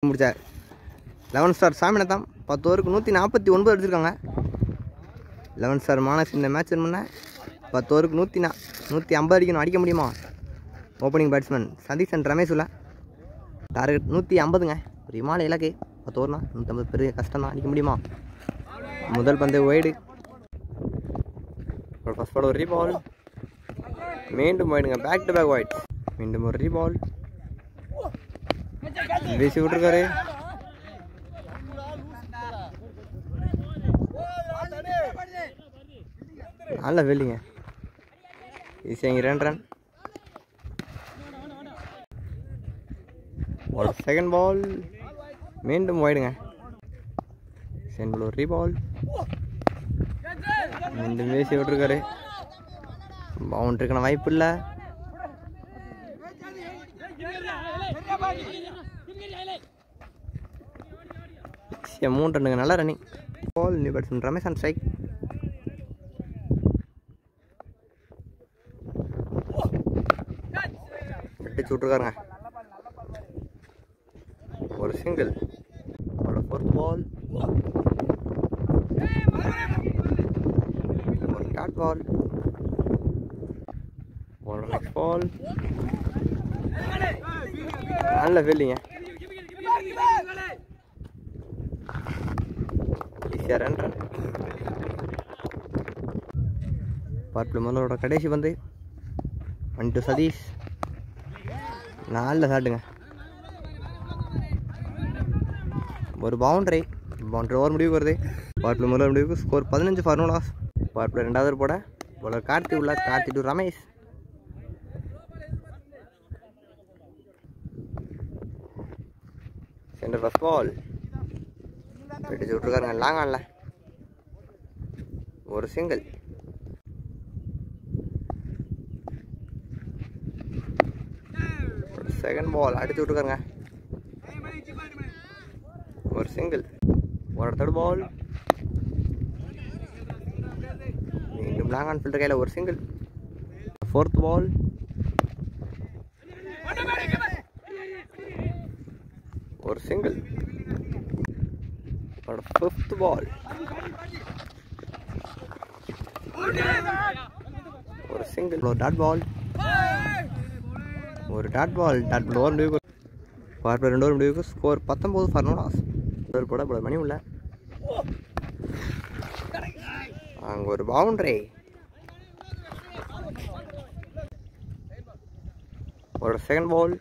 முடிச்சார். 11 star Saminathan 10 ஓவருக்கு 149 அடிச்சிருக்காங்க. 11 star Manas இந்த மேட்ச் வின் பண்ண 10 ஓவருக்கு 150 அடிக்கணும். அடிக்க முடியுமா? Opening batsman Satish and Ramesh உள்ள டார்கெட் 150ங்க. ஒரு இமாலய இலக்கு 10 ஓவர்னா 150 பெரிய கஷ்டம் தான். அடிக்க முடியுமா? முதல் பந்து ஒய்டு. ஃபர்ஸ்ட் பால் ஒரு ரீபால். மீண்டும் ஒய்டுங்க. Back to back wide. மீண்டும் ஒரு ரீபால். வீசி விட்டுருக்காரு. நல்ல வெளிங்க. ஈஸியாக 2 ரன். ஒரு செகண்ட் பால். மீண்டும் ஒய்டுங்க. செகண்ட் பால் ஒரு ரீபால். மீண்டும் வீசி விட்டுருக்காரு. பவுண்டரிக்கான வாய்ப்பு இல்லை. மூணு ரன்னுங்க. நல்ல running. Ball new batsman Ramesh and strike. அடிச்சு விட்டுருக்காருங்க. ஒரு சிங்கிள். ஃபோர்த் பால். ஒரு டாட் பால். ஒரு நெக்ஸ்ட் பால். நல்ல ஃபீல்டிங்க. ஈஸியாக 2 ரன். பார்ப்பில் முதலோட கடைசி பந்து 1 சதீஷ். நல்ல ஷாட்டுங்க. ஒரு பவுண்டரி ஓவர் முடிவுக்கு வருது. பார்ப்பில் முதல் முடிவுக்கு ஸ்கோர் 15 ஃபார் நோ லாஸ். பார்ப்பில் 2வது போட பவுலர் கார்த்தி உள்ள. Karthi to Ramesh. Center first ball. வெடிச்சு விட்டுருக்காருங்க. லாங் ஆன்ல ஒரு சிங்கிள். செகண்ட் பால் அடிச்சு விட்டுருக்காருங்க. ஒரு சிங்கிள். ஒரு தேர்ட் பால். மீண்டும் லாங் ஆன் ஃபில்டர் கையில் ஒரு சிங்கிள். ஃபோர்த் பால். ஒரு சிங்கிள். ஃபிஃப்த் பால். ஒரு சிங்கிள். ஒரு டாட் பால். ஒரு டாட் பால். ஓவர் முடிவுக்கு பார்ப்பர் 2 ஓவர் முடிவுக்கு ஸ்கோர் 19 ஃபார் நோ லாஸ். போட போட மணி உள்ள. அங்கே ஒரு பவுண்டரி. ஒரு செகண்ட் பால்.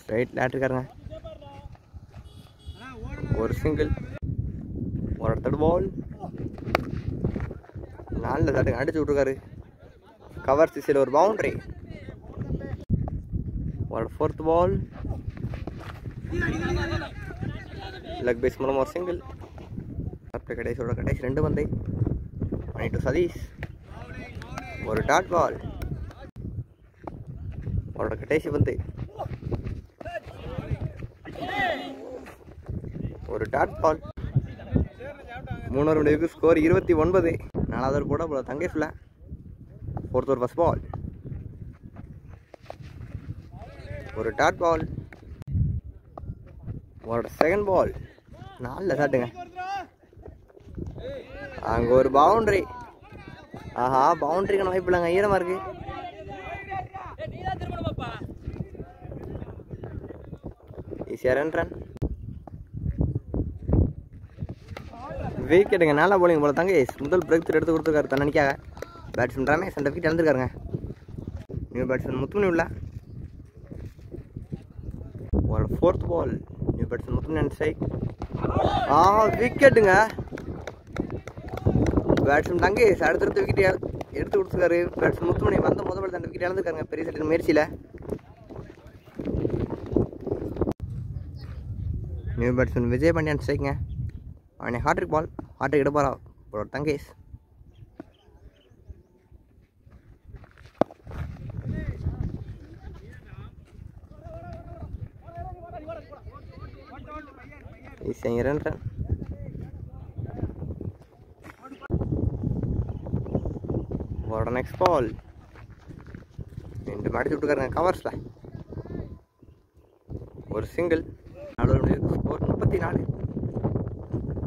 ஸ்ட்ரைட் லேட்ருக்காருங்க. ஒரு சிங்கிள். ஒரு தேர்ட் பால். நல்ல ஷாட்டுங்க. அடிச்சு விட்டுருக்காரு. கவர் சிக்ஸில் ஒரு பவுண்டரி. ஒரு ஃபோர்த் பால். லெக் பேஸ் மூலம் ஒரு சிங்கிள். கடைசியோட கடைசி 2 பந்தை 2 சதீஷ். ஒரு டாட் பால். அவரோட கடைசி பந்து ஒரு டாட் பால். 3 ஓவர் முடிவுக்கு ஸ்கோர் 29. 4வது ஓவர் போட போல தங்கை ஃபுல்ல. 4th over first ball. ஒரு டாட் பால். ஒரு செகண்ட் பால். நல்ல ஷாட்டுங்க. அங்கே ஒரு பவுண்டரி. ஆஹா, பவுண்டரிக்கான வாய்ப்பு இல்லைங்க. ஈரமாக இருக்கு. ஈஸியாக 2 ரன். விக்கெட்டுங்க. நல்லா போலிங் போல தங்கை. முதல் பிரேக் த்ரூ எடுத்து கொடுத்துருக்காரு தன்னணிக்காக. பேட்ஸ்மேன் ரமேஷ் அந்த விக்கெட் இழந்திருக்காருங்க. நியூ பேட்ஸ்மேன் முத்துமணி உள்ள. ஒரு 4th ball. New batsman Muthumani and strike. விக்கெட்டுங்க. பேட்ஸ்மேன் தங்கேஷ் அடுத்தடுத்து விக்கெட் எடுத்து கொடுத்துருக்காரு. பேட்ஸ்மேன் முத்துமணி வந்த முதல் தண்டை விக்கெட் இழந்திருக்காருங்க பெரிய சட்டின் முயற்சியில். நியூ பேட்ஸ்மேன் விஜய் பாண்டியன் ஸ்ட்ரைக்குங்க. அவனை ஹாட்ரிக் பால். ஹாட்ரிக் எடுப்பாரா தங்கேஷ். ஈஸியாக 2 ரன். ஒரு நெக்ஸ்ட் பால். 2 அடிச்சு விட்டுருக்காருங்க கவர்ஸில். ஒரு சிங்கிள். 4 ஓவர் முடிவுக்கு ஸ்கோர் 34.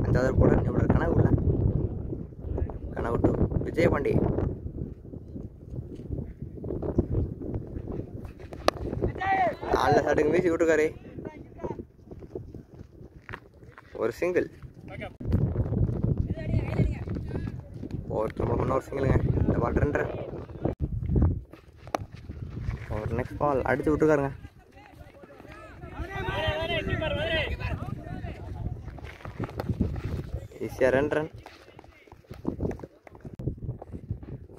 5வது போட இவ்வளோ கனவு இல்லை. கனவு டு விஜயபாண்டி. நல்ல ஷாட்டுக்கு வீசி விட்டுருக்காரு. ஒரு சிங்கிள். ஒரு சிங்கிளுங்க. இந்த பால் 2 ரன். ஒரு நெக்ஸ்ட் பால் அடிச்சு விட்டுருக்காருங்க. ஈஸியாக 2 ரன்.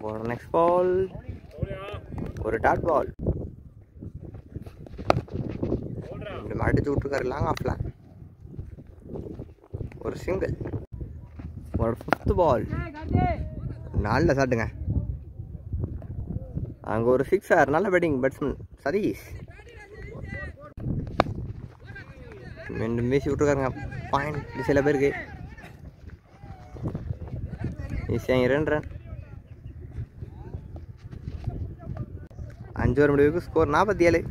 ஒரு நெக்ஸ்ட் பால். ஒரு டாட் பால். அடிச்சு விட்டுருக்காரு லாங் ஆஃப்ல. ஒரு சிங்கிள். ஒரு 5th பால். நல்ல ஷாட்டுங்க. அங்கே ஒரு 6 நல்ல பேட்டிங் பேட்ஸ்மேன் சதீஷ். மீண்டும் வீசி விட்டுருக்காருங்க. பாயிண்ட் சில பேருக்கு. ஈஸியாக 2 ரன். 5 ஓவர் முடிவுக்கு ஸ்கோர் 47.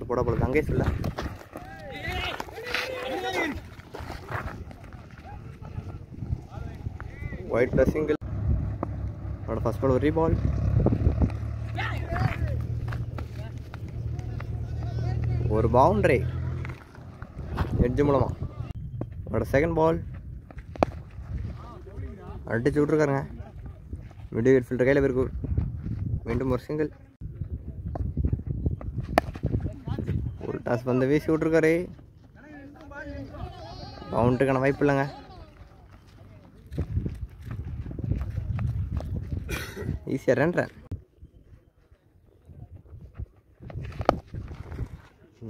போட போல தங்கேஷ் இல்லை. White plus single. அவரோட ஃபர்ஸ்ட் பால் ஒரு ரீபால். ஒரு பவுண்டரி எட்ஜ் மூலமா. அவரோட செகண்ட் பால் அடிச்சு விட்டுருக்காருங்க. மிடில் ஃபீல்டர் கையில் இருக்கு. மீண்டும் ஒரு சிங்கிள். ஒரு டாஸ் வந்து வீசி விட்டுருக்காரு. பவுண்டரிக்கான வாய்ப்பு இல்லைங்க. ஈஸியாக 2 ரன்.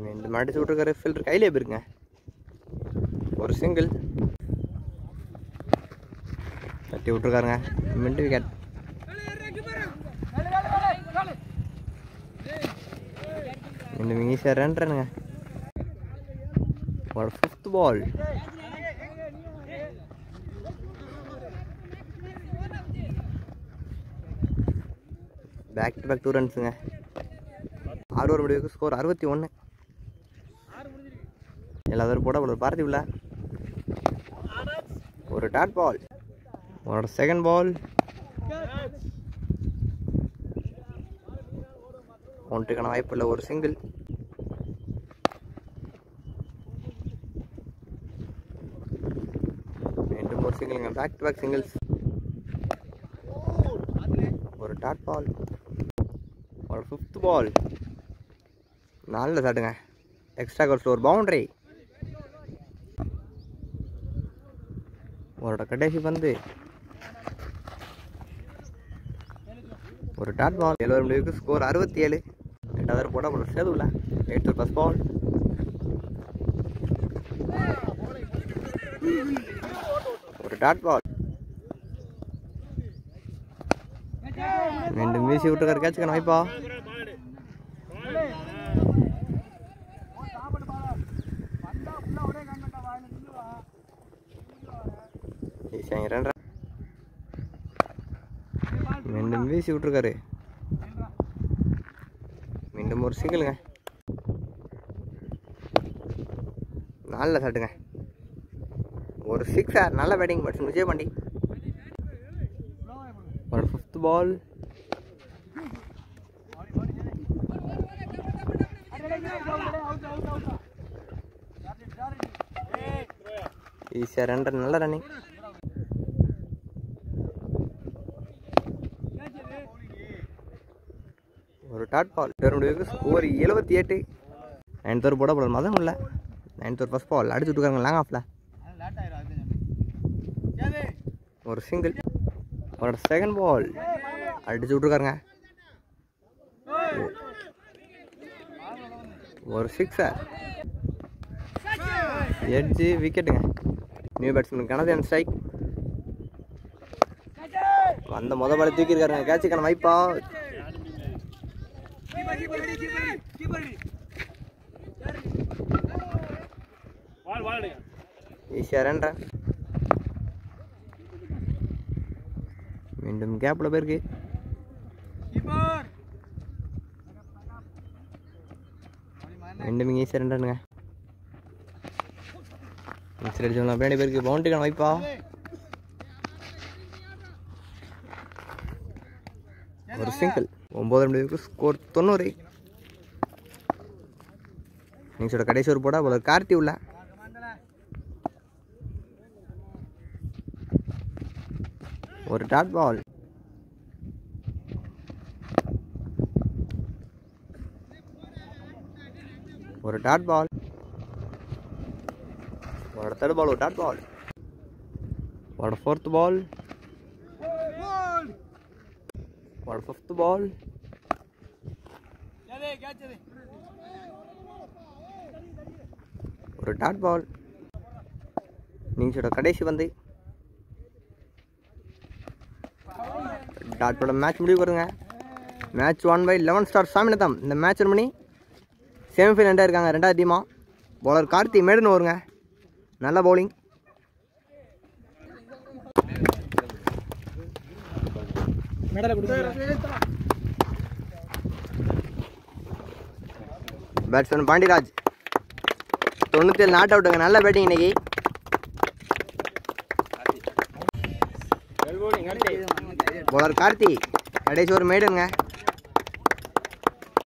மீண்டும் அடிச்சு விட்டுருக்காரு. ஃபீல்டர் கையிலே போயிருங்க. ஒரு சிங்கிள். தட்டி விட்டுருக்காருங்க. மீண்டும் விக்கெட். மீண்டும் ஈஸியாக 2 ரன்னுங்க. ஒரு 5th ball. Back to back 2 ரன்ஸுங்க. 6 ஓவர் முடிவுக்கு ஸ்கோர் 61. எல்லாரும் போட ஒரு பாரதி உள்ள. ஒரு டாட் பால். ஒரு செகண்ட் பால். ஒன்றுக்கான வாய்ப்பு இல்லை. ஒரு சிங்கிள். மீண்டும் ஒரு சிங்கிள்ங்க. Back to back singles. ஒரு டாட் பால். ஒரு 5th பால். நல்ல ஷாட்டுங்க. எக்ஸ்ட்ரா கோர்ஸில் ஒரு பவுண்டரி. ஒரு கடைசி பந்து. ஒரு டாட் பால். 7 ஓவர் முடிவுக்கு ஸ்கோர் 67. 8வது போட ஒரு சேதுல. 8th first ball. ஒரு டாட் பால். மீண்டும் வீசி விட்டுருக்காரு. கேட்சுக்கான வாய்ப்பா. ஈஸியாக 2 ரன். மீண்டும் வீசி விட்டுருக்காரு. மீண்டும் ஒரு சிங்கிளுங்க. நல்ல ஷாட்டுங்க. ஒரு 6 நல்ல பேட்டிங் பேட்ஸ்மேன் விஜயபாண்டி. ஒரு 5th பால். ஈஸியாக 2 ரன். நல்ல ரன்னிங். ஒரு டாட் பால். முடிவுக்கு ஸ்கோர் 78. 9th ஓவர் போட போல மதம் இல்லை. 9th ஓவர் ஃபர்ஸ்ட் பால் அடிச்சு விட்டுருக்காங்க லாங் ஆஃப்ல. ஒரு சிங்கிள். அவரோட செகண்ட் பால் அடிச்சு விட்டுருக்காருங்க. ஒரு 6 எட்ஜு விக்கெட்டுங்க. New batsman Kanadhiyan strike. அந்த மொதல் பாலை தூக்கியிருக்காருங்க. கேட்சுக்கான வாய்ப்பா. ஈஸியாக 2 ரன். மீண்டும் கேப்பில் போயிருக்கு. ரெண்டுமே ஈஸியாக ரெண்டுங்க சரி அடிச்சோம்னா பின்னாடி பேருக்கு பவுண்டரிக்கான வாய்ப்பா ஒரு சிங்கிள் 9 நிமிடத்துக்கு ஸ்கோர் 90. நீங்கள் கடைசி ஒரு போட அவ்வளோ கார்த்தி உள்ள ஒரு டாட் பால் ஒரு டாட் பால் ஒரு தேர்ட் பால் ஒரு டாட் பால் ஒரு ஃபோர்த் பால் ஒரு ஃபிஃப்த் பால் ஒரு டாட் பால். நீங்கள் கடைசி வந்து டாட் பால் மேட்ச் முடிவு வருங்க. Match 1/11 star Saminatham. இந்த மேட்ச் ரன் பண்ணி செமிஃபைனல் இருக்காங்க. ரெண்டாவது டீமா பவுலர் கார்த்தி மேடுன்னு வருங்க. நல்ல பவுலிங். பேட்ஸ்மேன் பாண்டிராஜ் 97 நாட் அவுட்டுங்க. நல்ல பேட்டிங் இன்னைக்கு. பவுலர் கார்த்தி கடைசி ஒரு மேடுங்க.